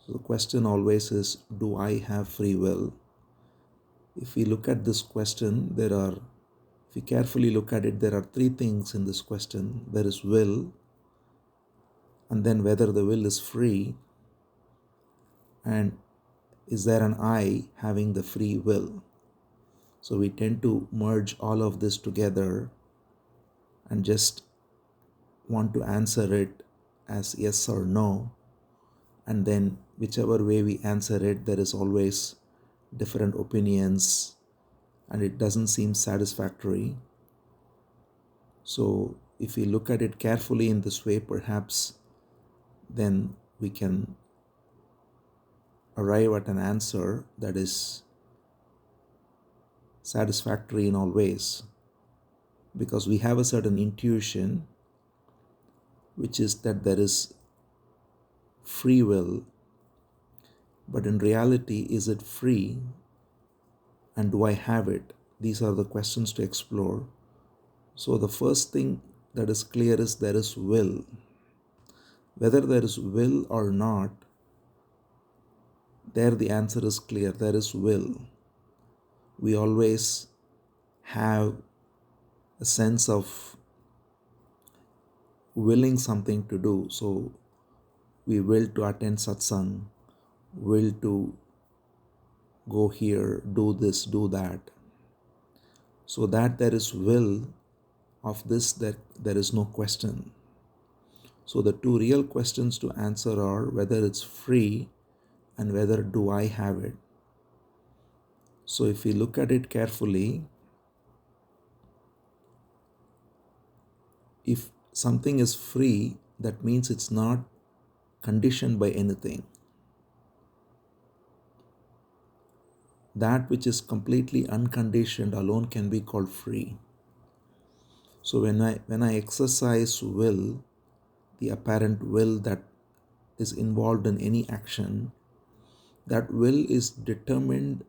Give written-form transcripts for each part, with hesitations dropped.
So the question always is, do I have free will? If we look at this question, if we carefully look at it, there are three things in this question. There is will, and then whether the will is free, and is there an I having the free will? So we tend to merge all of this together and just want to answer it as yes or no. And then whichever way we answer it, there is always different opinions and it doesn't seem satisfactory. So if we look at it carefully in this way, perhaps then we can arrive at an answer that is satisfactory in all ways, because we have a certain intuition, which is that there is free will, but in reality, is it free and do I have it? These are the questions to explore. So the first thing that is clear is there is will. Whether there is will or not, there the answer is clear. There is will. We always have a sense of willing something to do. So we will to attend satsang, will to go here, do this, do that. So that there is will of this, that there is no question. So the two real questions to answer are whether it's free and whether do I have it. So if we look at it carefully, if something is free, that means it's not conditioned by anything. That which is completely unconditioned alone can be called free. So when I exercise will, the apparent will that is involved in any action, that will is determined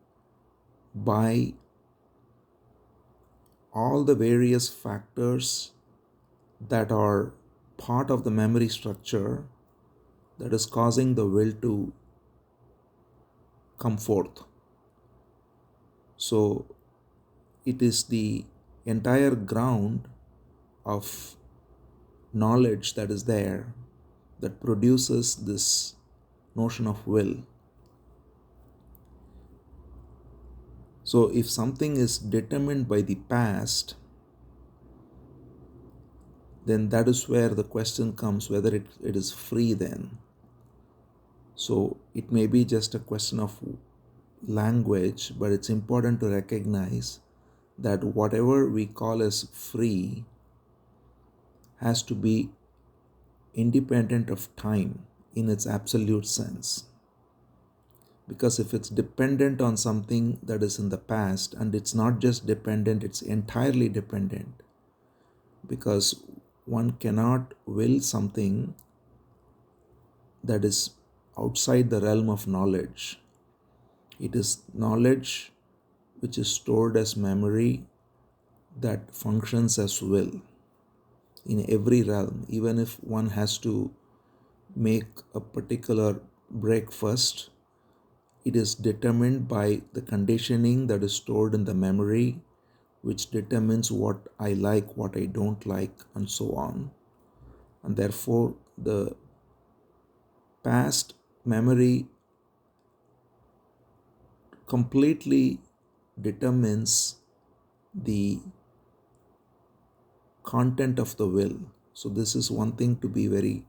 by all the various factors that are part of the memory structure that is causing the will to come forth. So it is the entire ground of knowledge that is there that produces this notion of will. So if something is determined by the past, then that is where the question comes whether it is free then. So it may be just a question of language, but it's important to recognize that whatever we call as free has to be independent of time in its absolute sense. Because if it's dependent on something that is in the past, and it's not just dependent, it's entirely dependent, because one cannot will something that is outside the realm of knowledge. It is knowledge which is stored as memory that functions as will in every realm. Even if one has to make a particular breakfast, it is determined by the conditioning that is stored in the memory, which determines what I like, what I don't like, and so on. And therefore, the past memory completely determines the content of the will. So this is one thing to be very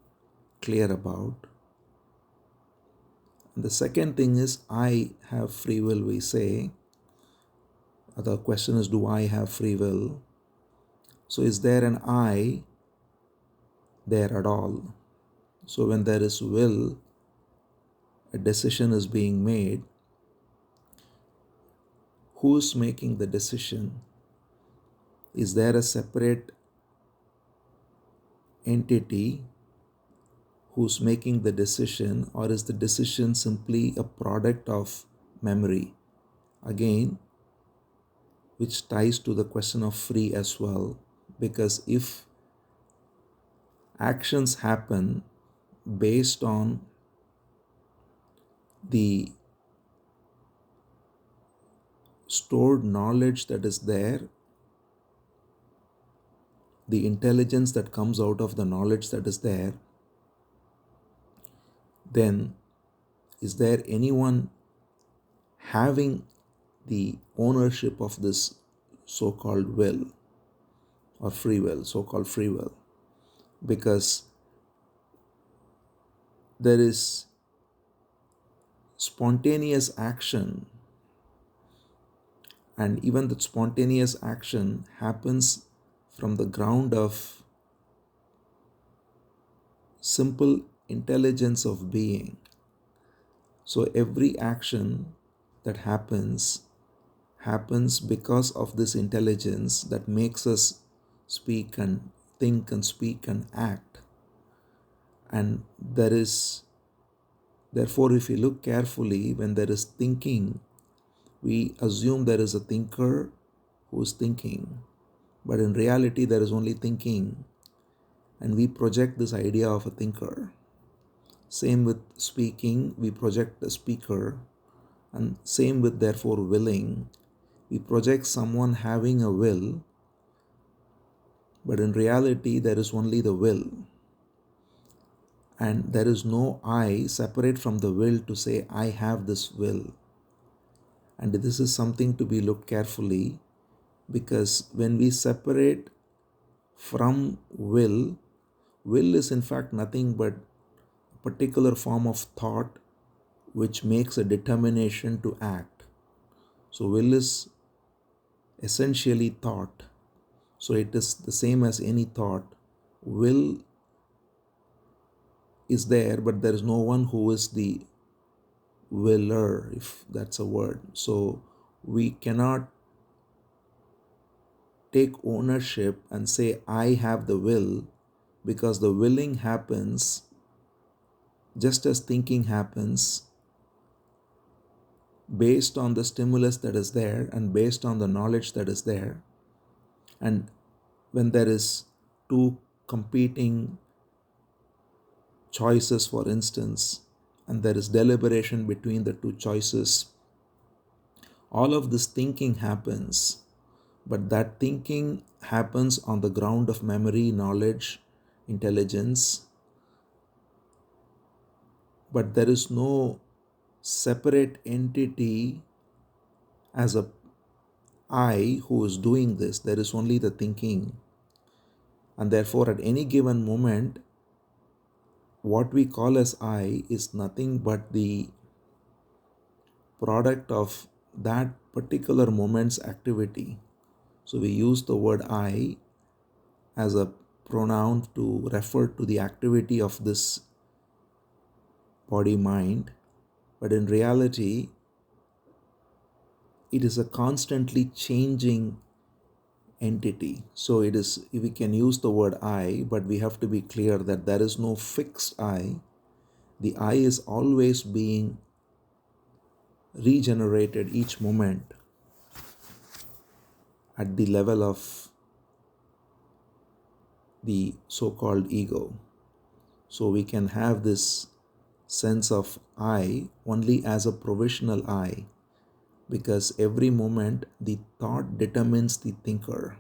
clear about. And the second thing is, I have free will, we say. The question is, do I have free will? So is there an I there at all? So when there is will, a decision is being made. Who's making the decision? Is there a separate entity who's making the decision, or is the decision simply a product of memory? Again, which ties to the question of free as well, because if actions happen based on the stored knowledge that is there, the intelligence that comes out of the knowledge that is there, then is there anyone having the ownership of this so-called will or free will, so-called free will? Because there is spontaneous action, and even that spontaneous action happens from the ground of simple intelligence of being. So every action that happens because of this intelligence that makes us speak and think and speak and act. And therefore, if you look carefully, when there is thinking, we assume there is a thinker who is thinking, but in reality there is only thinking, and we project this idea of a thinker. Same with speaking, we project a speaker, and same with therefore willing. We project someone having a will, but in reality there is only the will, and there is no I separate from the will to say I have this will. And this is something to be looked carefully, because when we separate from will is in fact nothing but a particular form of thought which makes a determination to act. So will is essentially thought. So it is the same as any thought. Will is there, but there is no one who is the willer, if that's a word. So we cannot take ownership and say I have the will, because the willing happens just as thinking happens based on the stimulus that is there and based on the knowledge that is there. And when there is two competing choices, for instance, and there is deliberation between the two choices, all of this thinking happens, but that thinking happens on the ground of memory, knowledge, intelligence, but there is no separate entity as a I who is doing this. There is only the thinking, and therefore at any given moment what we call as I is nothing but the product of that particular moment's activity. So we use the word I as a pronoun to refer to the activity of this body mind, but in reality it is a constantly changing entity. So it is, we can use the word I, but we have to be clear that there is no fixed I. The I is always being regenerated each moment at the level of the so-called ego. So we can have this sense of I only as a provisional I, because every moment the thought determines the thinker,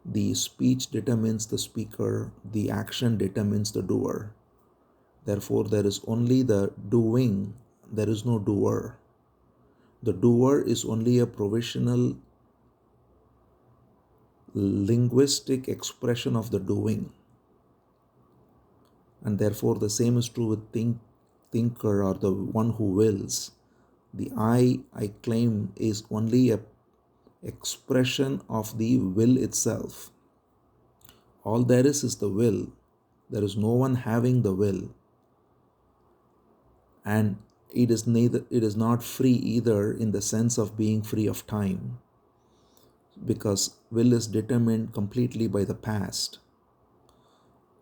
the speech determines the speaker, the action determines the doer. Therefore, there is only the doing, there is no doer. The doer is only a provisional linguistic expression of the doing. And therefore, the same is true with thinker or the one who wills. The I claim is only a expression of the will itself. All there is the will. There is no one having the will. And it is not free either in the sense of being free of time, because will is determined completely by the past.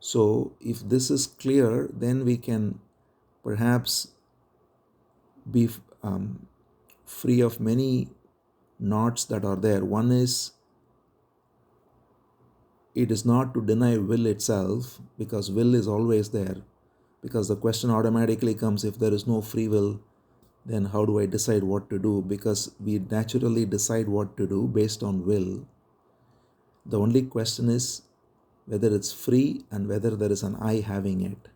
So if this is clear, then we can perhaps be free of many knots that are there. One is, it is not to deny will itself, because will is always there, because the question automatically comes, if there is no free will, then how do I decide what to do? Because we naturally decide what to do based on will. The only question is whether it's free and whether there is an I having it.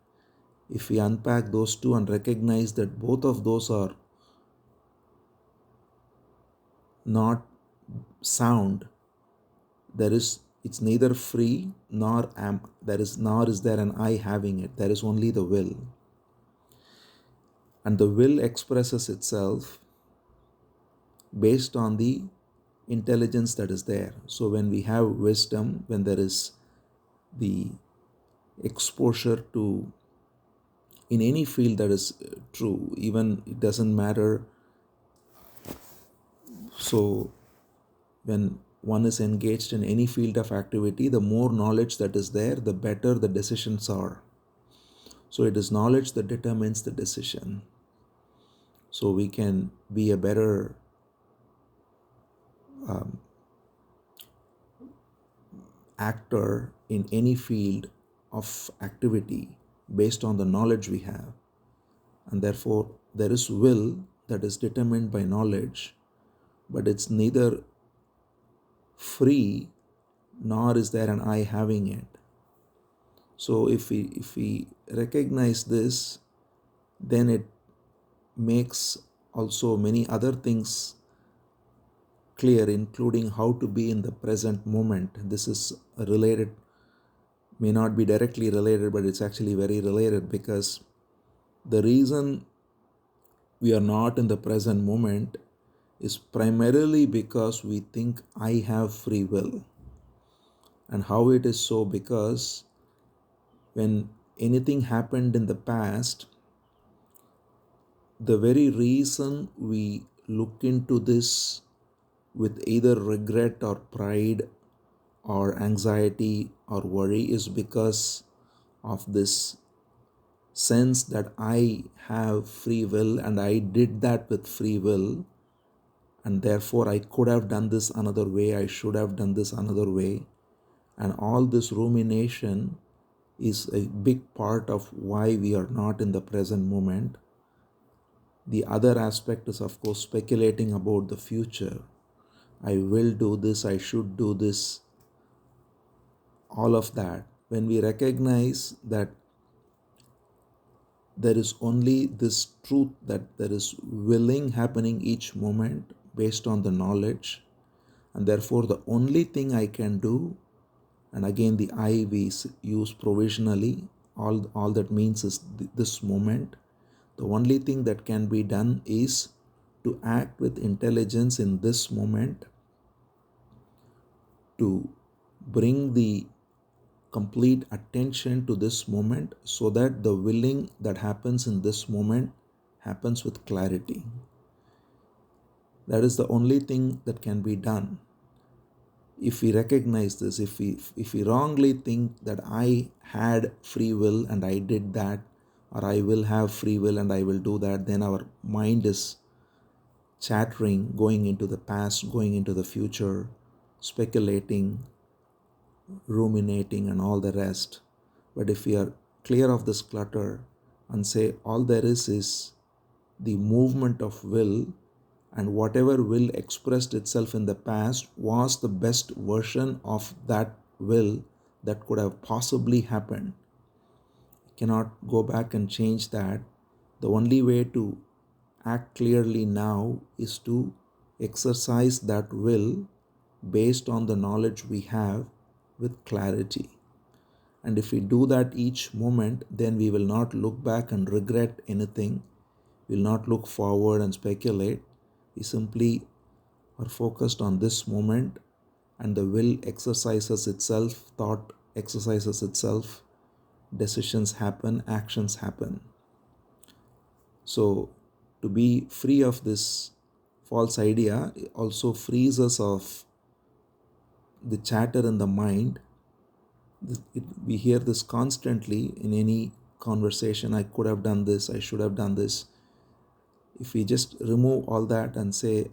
If we unpack those two and recognize that both of those are not sound, it's neither free nor is there an I having it. There is only the will. And the will expresses itself based on the intelligence that is there. So when we have wisdom, when there is the exposure to, in any field that is true, even it doesn't matter. So when one is engaged in any field of activity, the more knowledge that is there, the better the decisions are. So it is knowledge that determines the decision. So we can be a better actor in any field of activity based on the knowledge we have. And therefore, there is will that is determined by knowledge, but it's neither free nor is there an I having it. So if we recognize this, then it makes also many other things clear, including how to be in the present moment. This is related, may not be directly related, but it's actually very related, because the reason we are not in the present moment is primarily because we think I have free will. And how it is so? Because when anything happened in the past, the very reason we look into this with either regret or pride or anxiety or worry is because of this sense that I have free will and I did that with free will, and therefore I could have done this another way, I should have done this another way. And all this rumination is a big part of why we are not in the present moment. The other aspect is, of course, speculating about the future. I will do this, I should do this, all of that. When we recognize that there is only this truth, that there is willing happening each moment based on the knowledge, and therefore the only thing I can do, and again the I we use provisionally, all that means is this moment. The only thing that can be done is to act with intelligence in this moment, to bring the complete attention to this moment, so that the willing that happens in this moment happens with clarity. That is the only thing that can be done. If we recognize this, if we wrongly think that I had free will and I did that, or I will have free will and I will do that, then our mind is chattering, going into the past, going into the future, speculating, ruminating, and all the rest. But if we are clear of this clutter and say all there is the movement of will, and whatever will expressed itself in the past was the best version of that will that could have possibly happened. You cannot go back and change that. The only way to act clearly now is to exercise that will based on the knowledge we have with clarity. And if we do that each moment, then we will not look back and regret anything. We will not look forward and speculate. We simply are focused on this moment, and the will exercises itself, thought exercises itself, decisions happen, actions happen. So to be free of this false idea also frees us of the chatter in the mind. We hear this constantly in any conversation. I could have done this, I should have done this. If we just remove all that and say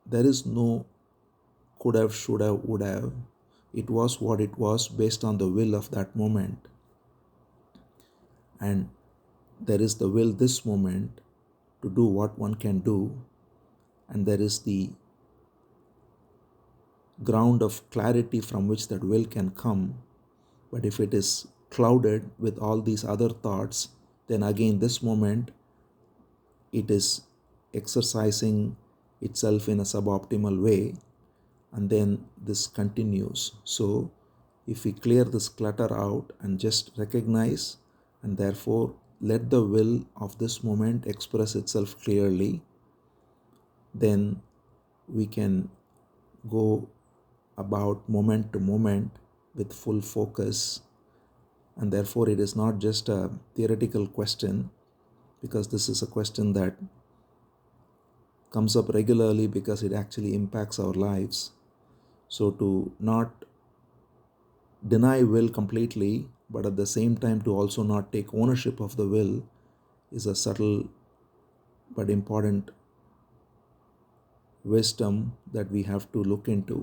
there is no could have, should have, would have, it was what it was based on the will of that moment. And there is the will this moment to do what one can do, and there is the ground of clarity from which that will can come. But if it is clouded with all these other thoughts, then again, this moment it is exercising itself in a suboptimal way, and then this continues. So, if we clear this clutter out and just recognize and therefore let the will of this moment express itself clearly, then we can go about moment to moment with full focus. And therefore, it is not just a theoretical question, because this is a question that comes up regularly because it actually impacts our lives. So, to not deny will completely, but at the same time to also not take ownership of the will, is a subtle but important wisdom that we have to look into.